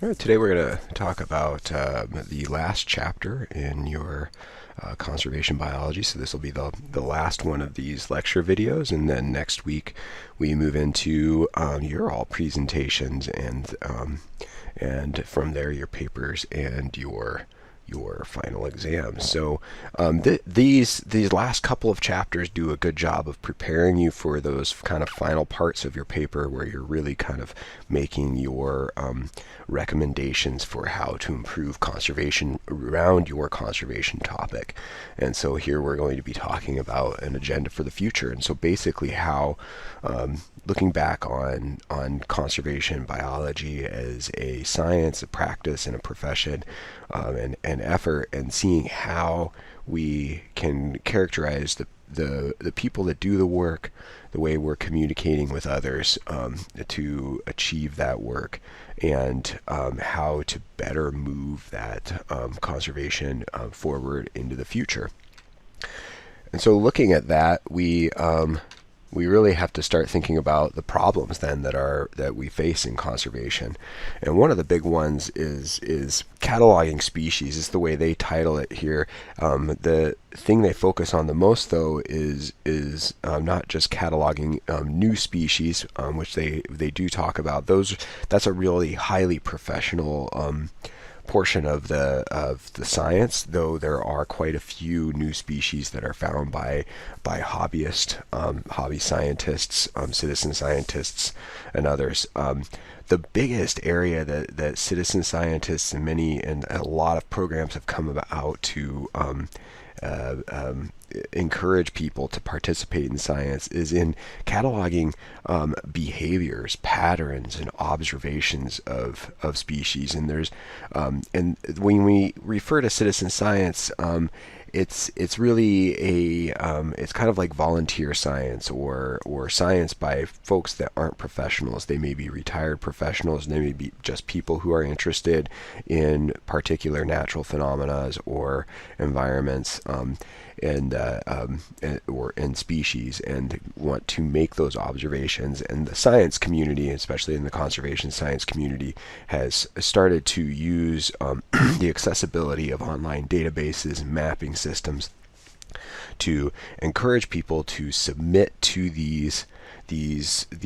All right, today we're going to talk about the last chapter in your conservation biology. So this will be the last one of these lecture videos, and then next week we move into your all presentations, and from there your papers and your final exams. So these last couple of chapters do a good job of preparing you for those kind of final parts of your paper where you're really kind of making your recommendations for how to improve conservation around your conservation topic. And so here we're going to be talking about an agenda for the future. And so basically how looking back on conservation biology as a science, a practice, and a profession, and effort, and seeing how we can characterize the people that do the work, the way we're communicating with others to achieve that work, and how to better move that conservation forward into the future. And so looking at that, we really have to start thinking about the problems then that we face in conservation. And one of the big ones is cataloging species, is the way they title it here. The thing they focus on the most, though, is not just cataloging new species, which they do talk about. That's a really highly professional portion of the science, though there are quite a few new species that are found by hobbyists, hobby scientists, citizen scientists, and others. The biggest area that citizen scientists and a lot of programs have come about to uh, um, encourage people to participate in science is in cataloging behaviors, patterns, and observations of species. And there's and when we refer to citizen science, it's really it's kind of like volunteer science or science by folks that aren't professionals. They may be retired professionals, and they may be just people who are interested in particular natural phenomena or environments, or in species, and want to make those observations. And the science community, especially in the conservation science community, has started to use the accessibility of online databases and mapping systems to encourage people to submit to these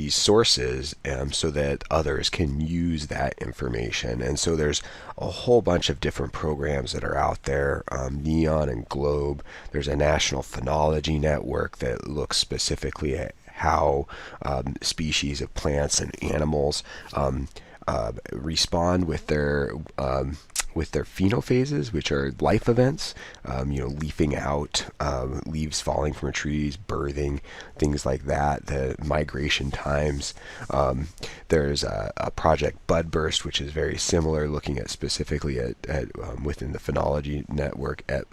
sources, so that others can use that information. And so there's a whole bunch of different programs that are out there, Neon and Globe. There's a national phenology network that looks specifically at how species of plants and animals respond with their phenophases, which are life events, leafing out, leaves falling from trees, birthing, things like that, the migration times. There's a project Budburst, which is very similar, looking at specifically at within the phenology network at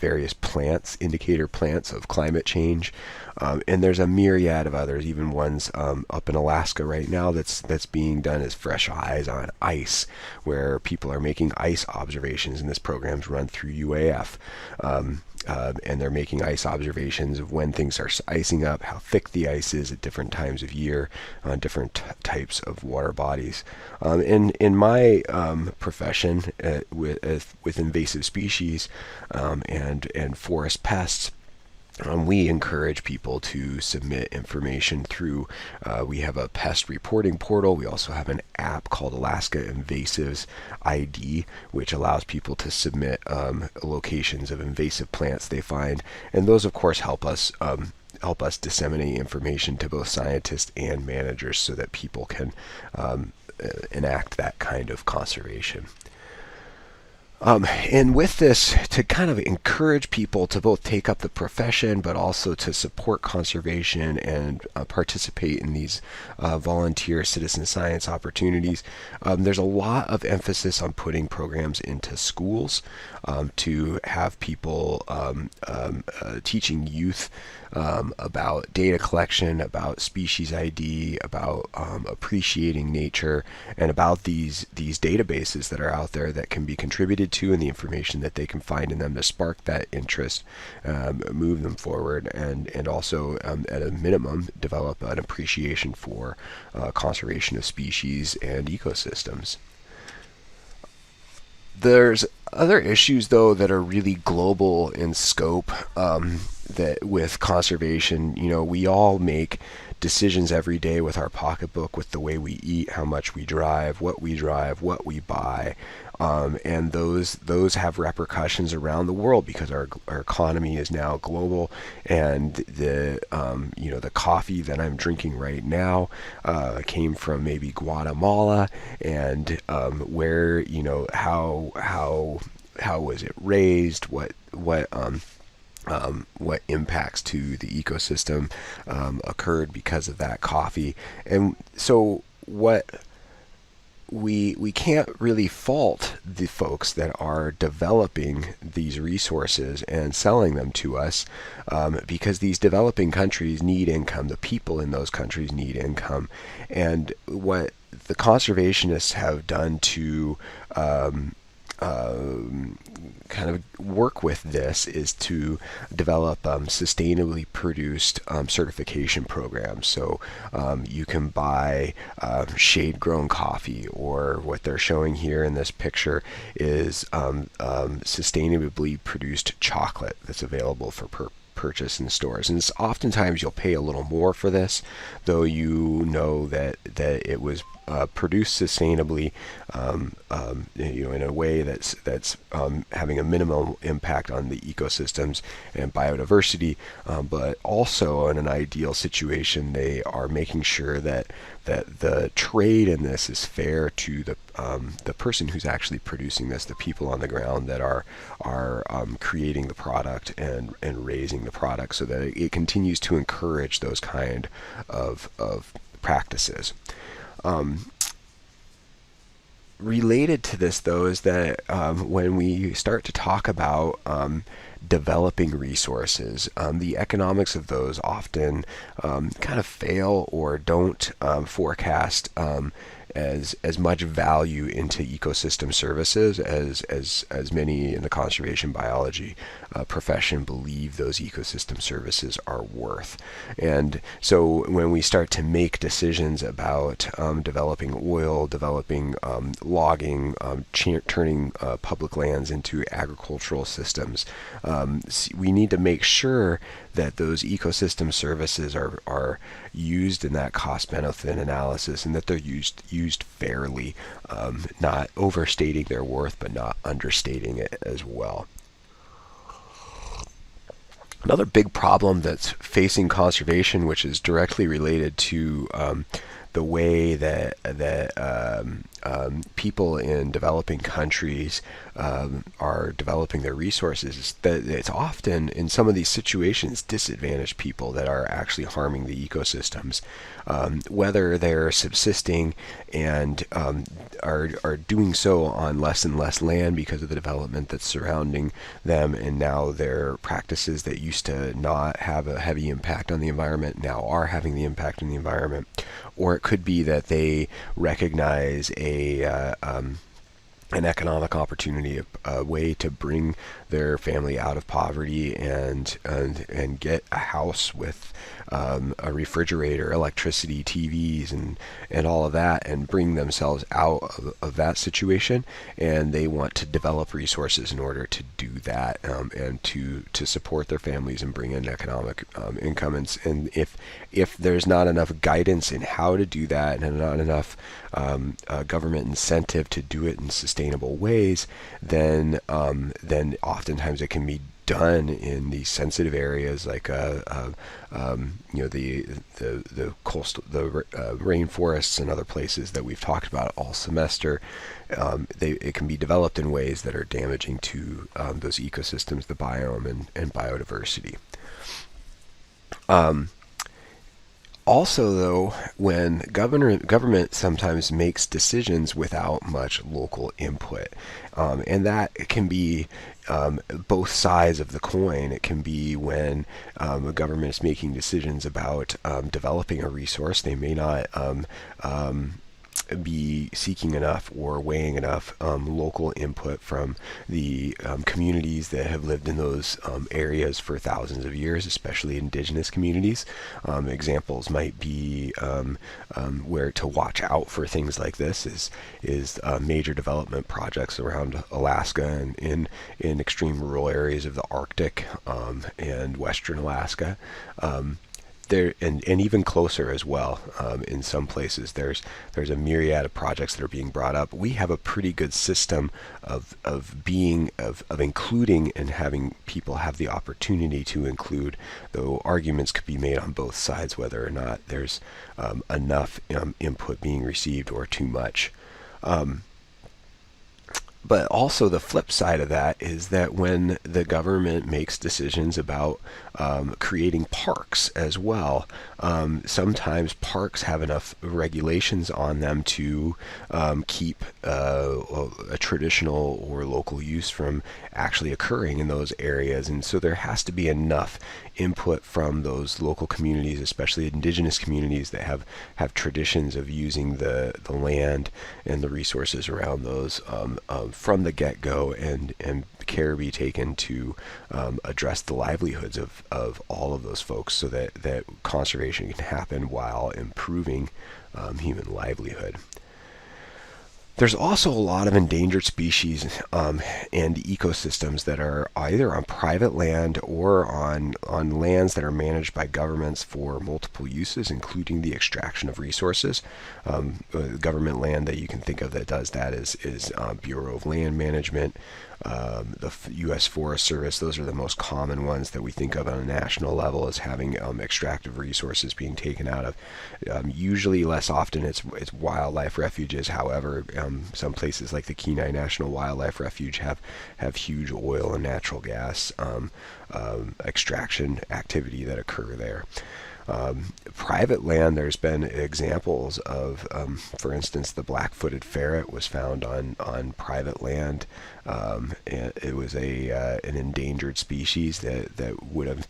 various plants, indicator plants of climate change. And there's a myriad of others, even ones up in Alaska right now that's being done as Fresh Eyes on Ice, where people are making ice observations, and this program's run through UAF. And they're making ice observations of when things are icing up, how thick the ice is at different times of year, on different types of water bodies. In my profession, with invasive species and forest pests, we encourage people to submit information through, we have a pest reporting portal. We also have an app called Alaska Invasives ID, which allows people to submit locations of invasive plants they find. And those, of course, help us disseminate information to both scientists and managers so that people can enact that kind of conservation. And with this, to kind of encourage people to both take up the profession, but also to support conservation and participate in these volunteer citizen science opportunities, there's a lot of emphasis on putting programs into schools to have people teaching youth about data collection, about species ID, about appreciating nature, and about these databases that are out there that can be contributed to, and the information that they can find in them to spark that interest, move them forward, and also at a minimum develop an appreciation for conservation of species and ecosystems. There's other issues though that are really global in scope, that with conservation, we all make decisions every day with our pocketbook, with the way we eat, how much we drive, what we buy, and those have repercussions around the world because our economy is now global, and the coffee that I'm drinking right now came from maybe Guatemala, and where how was it raised, what impacts to the ecosystem occurred because of that coffee. And so what we can't really fault the folks that are developing these resources and selling them to us, because these developing countries need income. The people in those countries need income. And what the conservationists have done to kind of work with this is to develop sustainably produced certification programs. So you can buy shade-grown coffee, or what they're showing here in this picture is sustainably produced chocolate that's available for purchase in stores. And it's oftentimes you'll pay a little more for this, though you know that it was produced sustainably, in a way that's having a minimal impact on the ecosystems and biodiversity, but also in an ideal situation, they are making sure that the trade in this is fair to the person who's actually producing this, the people on the ground that are creating the product and raising the product, so that it continues to encourage those kind of practices. Related to this, though, is that when we start to talk about developing resources, the economics of those often kind of fail or don't forecast as much value into ecosystem services as many in the conservation biology profession believe those ecosystem services are worth. And so when we start to make decisions about developing oil, developing logging, turning public lands into agricultural systems, we need to make sure that those ecosystem services are used in that cost-benefit analysis, and that they're used fairly, not overstating their worth, but not understating it as well. Another big problem that's facing conservation, which is directly related to the way that people in developing countries are developing their resources, is that it's often, in some of these situations, disadvantaged people that are actually harming the ecosystems, whether they're subsisting and are doing so on less and less land because of the development that's surrounding them, and now their practices that used to not have a heavy impact on the environment now are having the impact on the environment. Or it could be that they recognize an economic opportunity, a way to bring their family out of poverty and get a house with a refrigerator, electricity, TVs, and all of that, and bring themselves out of that situation. And they want to develop resources in order to do that, and to support their families and bring in economic income. And if there's not enough guidance in how to do that, and not enough government incentive to do it in sustainable ways, then oftentimes it can be done in these sensitive areas, like the coastal, rainforests and other places that we've talked about all semester. It can be developed in ways that are damaging to those ecosystems, the biome and biodiversity. Also, though, when government sometimes makes decisions without much local input, and that can be both sides of the coin. It can be when a government is making decisions about developing a resource. They may not be seeking enough or weighing enough local input from the communities that have lived in those areas for thousands of years, especially indigenous communities. Examples might be where to watch out for things like this is major development projects around Alaska and in extreme rural areas of the Arctic and western Alaska. There and even closer as well. In some places, there's a myriad of projects that are being brought up. We have a pretty good system of including and having people have the opportunity to include, though arguments could be made on both sides whether or not there's enough input being received or too much. But also the flip side of that is that when the government makes decisions about creating parks as well, sometimes parks have enough regulations on them to keep a traditional or local use from actually occurring in those areas. And so there has to be enough input from those local communities, especially indigenous communities that have traditions of using the land and the resources around those from the get-go, and care be taken to address the livelihoods of all of those folks so that conservation can happen while improving human livelihood. There's also a lot of endangered species and ecosystems that are either on private land or on lands that are managed by governments for multiple uses, including the extraction of resources. Government land that you can think of that does that is Bureau of Land Management, the U.S. Forest Service. Those are the most common ones that we think of on a national level as having extractive resources being taken out of. Usually, less often, it's wildlife refuges. However, some places like the Kenai National Wildlife Refuge have huge oil and natural gas extraction activity that occur there. Private land, there's been examples of, for instance, the black-footed ferret was found on private land. And it was an endangered species that would have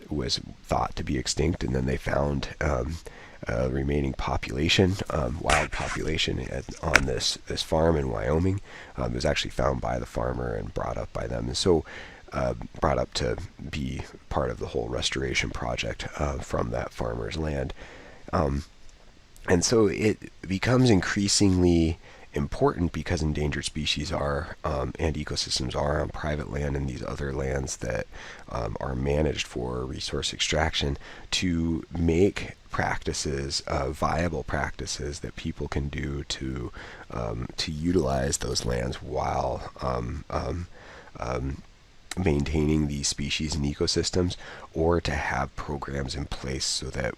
was thought to be extinct, and then they found remaining population, wild population on this farm in Wyoming. It was actually found by the farmer and brought up by them, and so brought up to be part of the whole restoration project from that farmer's land. And so it becomes increasingly important because endangered species are and ecosystems are on private land and these other lands that are managed for resource extraction, to make practices, viable practices that people can do to utilize those lands while maintaining these species and ecosystems, or to have programs in place so that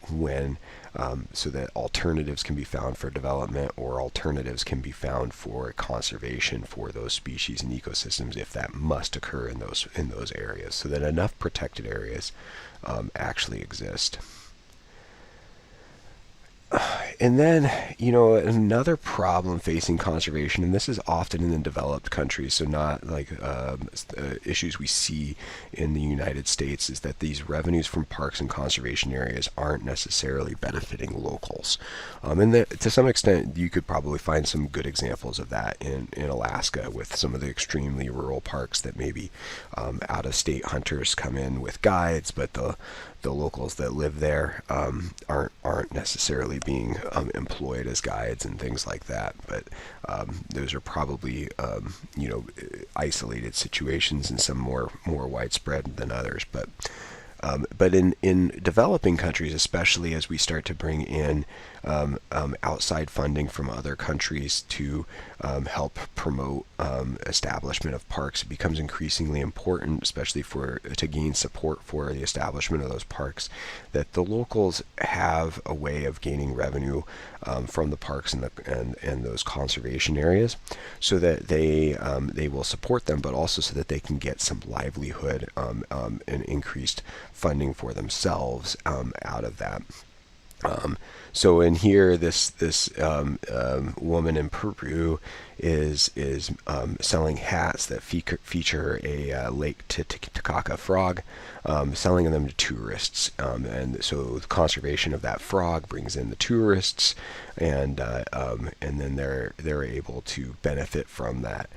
so that alternatives can be found for development, or alternatives can be found for conservation for those species and ecosystems if that must occur in those areas, so that enough protected areas actually exist. And then, another problem facing conservation, and this is often in the developed countries, so not like issues we see in the United States, is that these revenues from parks and conservation areas aren't necessarily benefiting locals. And to some extent, you could probably find some good examples of that in Alaska, with some of the extremely rural parks that maybe out-of-state hunters come in with guides, but the locals that live there aren't necessarily being employed as guides and things like that. But those are probably isolated situations, and some more widespread than others. But in developing countries, especially as we start to bring in outside funding from other countries to help promote establishment of parks, it becomes increasingly important, especially to gain support for the establishment of those parks, that the locals have a way of gaining revenue from the parks and those conservation areas, so that they will support them, but also so that they can get some livelihood and increased funding for themselves out of that. So in here, this woman in Peru is selling hats that feature a Lake Titicaca frog, selling them to tourists, and so the conservation of that frog brings in the tourists, and then they're able to benefit from that.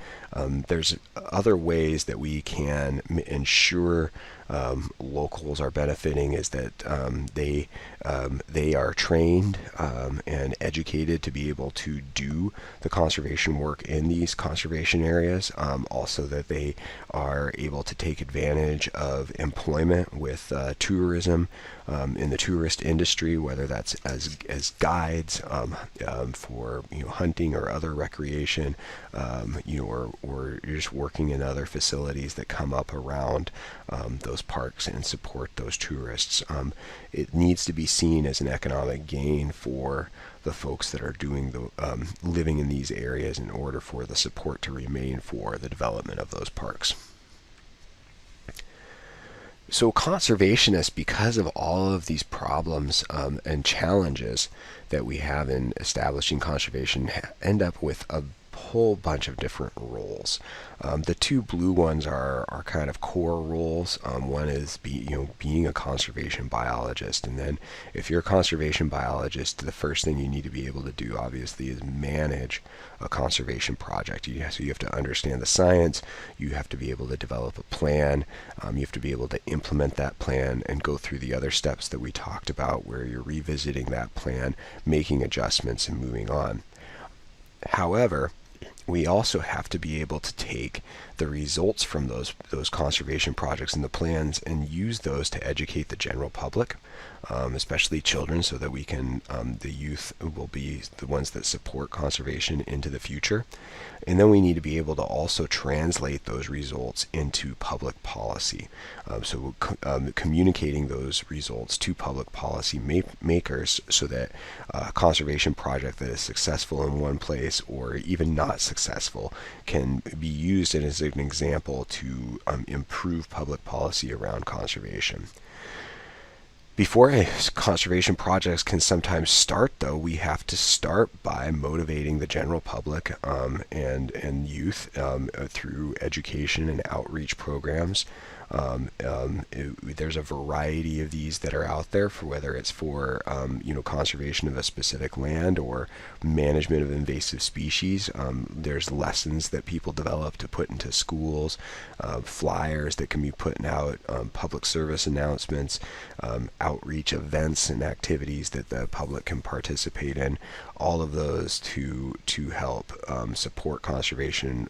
There's other ways that we can ensure locals are benefiting is that they are trained and educated to be able to do the conservation work in these conservation areas. Also that they are able to take advantage of employment with tourism in the tourist industry, whether that's as guides for hunting or other recreation, or just working in other facilities that come up around those parks and support those tourists. It needs to be seen as an economic gain for the folks that are doing the living in these areas in order for the support to remain for the development of those parks. So conservationists, because of all of these problems and challenges that we have in establishing conservation, end up with a whole bunch of different roles. The two blue ones are kind of core roles. One is being a conservation biologist, and then if you're a conservation biologist, the first thing you need to be able to do, obviously, is manage a conservation project. So you have to understand the science. You have to be able to develop a plan. You have to be able to implement that plan and go through the other steps that we talked about, where you're revisiting that plan, making adjustments, and moving on. However, we also have to be able to take the results from those conservation projects and the plans and use those to educate the general public, especially children, so that we can the youth will be the ones that support conservation into the future. And then we need to be able to also translate those results into public policy. So communicating those results to public policy makers, so that a conservation project that is successful in one place or even not successful can be used as an example to improve public policy around conservation. Before conservation projects can sometimes start, though, we have to start by motivating the general public and youth through education and outreach programs. There's a variety of these that are out there, for whether it's for conservation of a specific land or management of invasive species. There's lessons that people develop to put into schools, flyers that can be put out, public service announcements, outreach events and activities that the public can participate in. All of those to help support conservation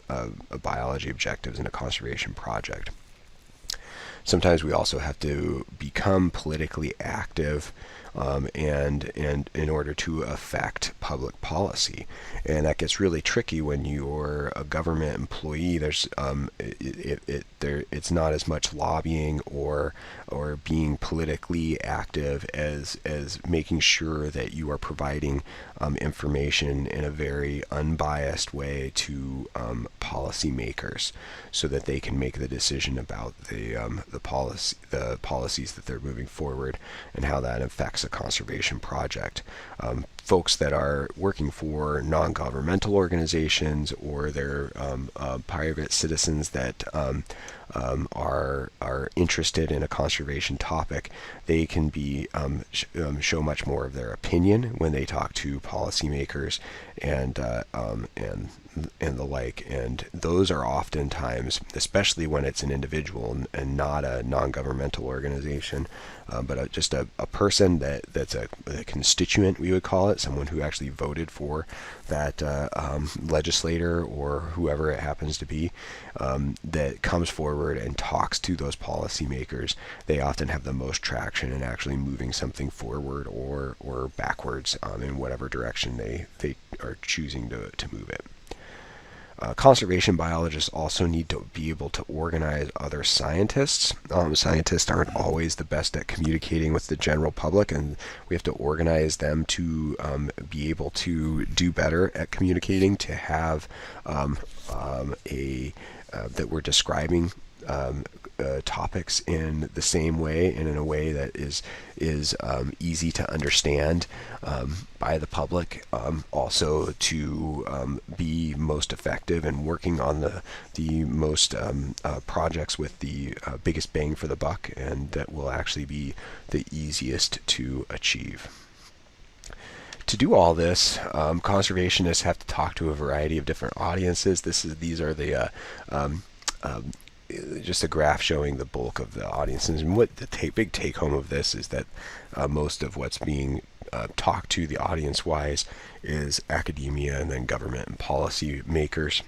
biology objectives in a conservation project. Sometimes we also have to become politically active and in order to affect public policy, and that gets really tricky when you're a government employee. There's it's not as much lobbying or being politically active as making sure that you are providing information in a very unbiased way to policymakers, so that they can make the decision about the policies that they're moving forward and how that affects a conservation project. Folks that are working for non-governmental organizations, or they're private citizens that are interested in a conservation topic, they can be show much more of their opinion when they talk to policymakers and the like. And those are oftentimes, especially when it's an individual and not a non-governmental organization, but just a person that's a constituent, we would call it, someone who actually voted for that legislator or whoever it happens to be, that comes forward and talks to those policymakers. They often have the most traction in actually moving something forward or backwards in whatever direction they are choosing to move it. Conservation biologists also need to be able to organize other scientists. Scientists aren't always the best at communicating with the general public, and we have to organize them to be able to do better at communicating, to have that we're describing topics in the same way and in a way that is easy to understand by the public. Also to be most effective and working on the most projects with the biggest bang for the buck, and that will actually be the easiest to achieve. To do all this, conservationists have to talk to a variety of different audiences. These are the just a graph showing the bulk of the audiences, and what the big take home of this is that most of what's being talked to the audience-wise is academia and then government and policy makers.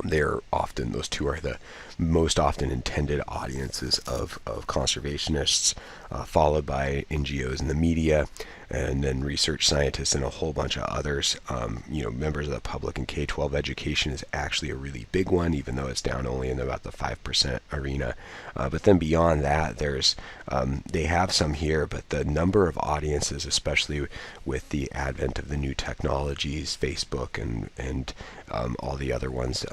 Those two are the most often intended audiences of conservationists, followed by NGOs and the media, and then research scientists and a whole bunch of others. Members of the public, and K-12 education is actually a really big one, even though it's down only in about the 5% arena. But then beyond that, they have some here, but the number of audiences, especially with the advent of the new technologies, Facebook and all the other ones,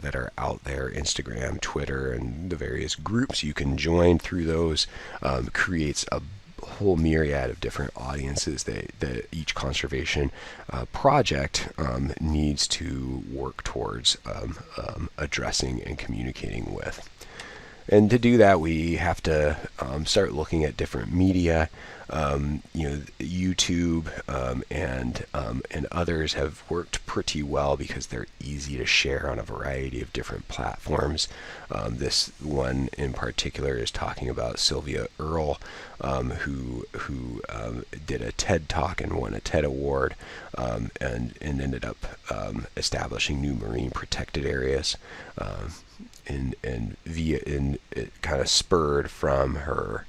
that are out there, Instagram, Twitter, and the various groups you can join through those, creates a whole myriad of different audiences that each conservation project needs to work towards addressing and communicating with. And to do that, we have to start looking at different media. YouTube and others have worked pretty well because they're easy to share on a variety of different platforms. This one in particular is talking about Sylvia Earle, who did a TED Talk and won a TED Award, and ended up establishing new marine protected areas. And it kind of spurred from her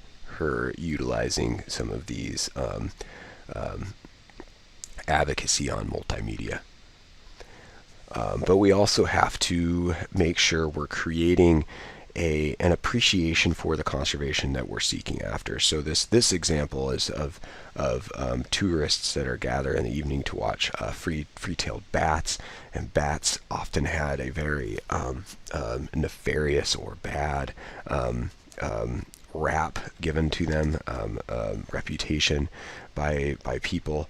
utilizing some of these advocacy on multimedia. But we also have to make sure we're creating an appreciation for the conservation that we're seeking after. So this example is of tourists that are gathered in the evening to watch free-tailed bats, and bats often had a very nefarious or bad rap given to them, reputation by people.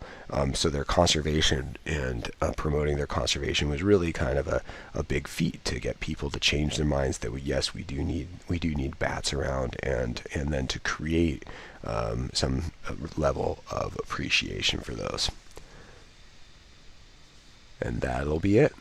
So their conservation and promoting their conservation was really kind of a big feat to get people to change their minds that we do need bats around, and then to create some level of appreciation for those. And that'll be it.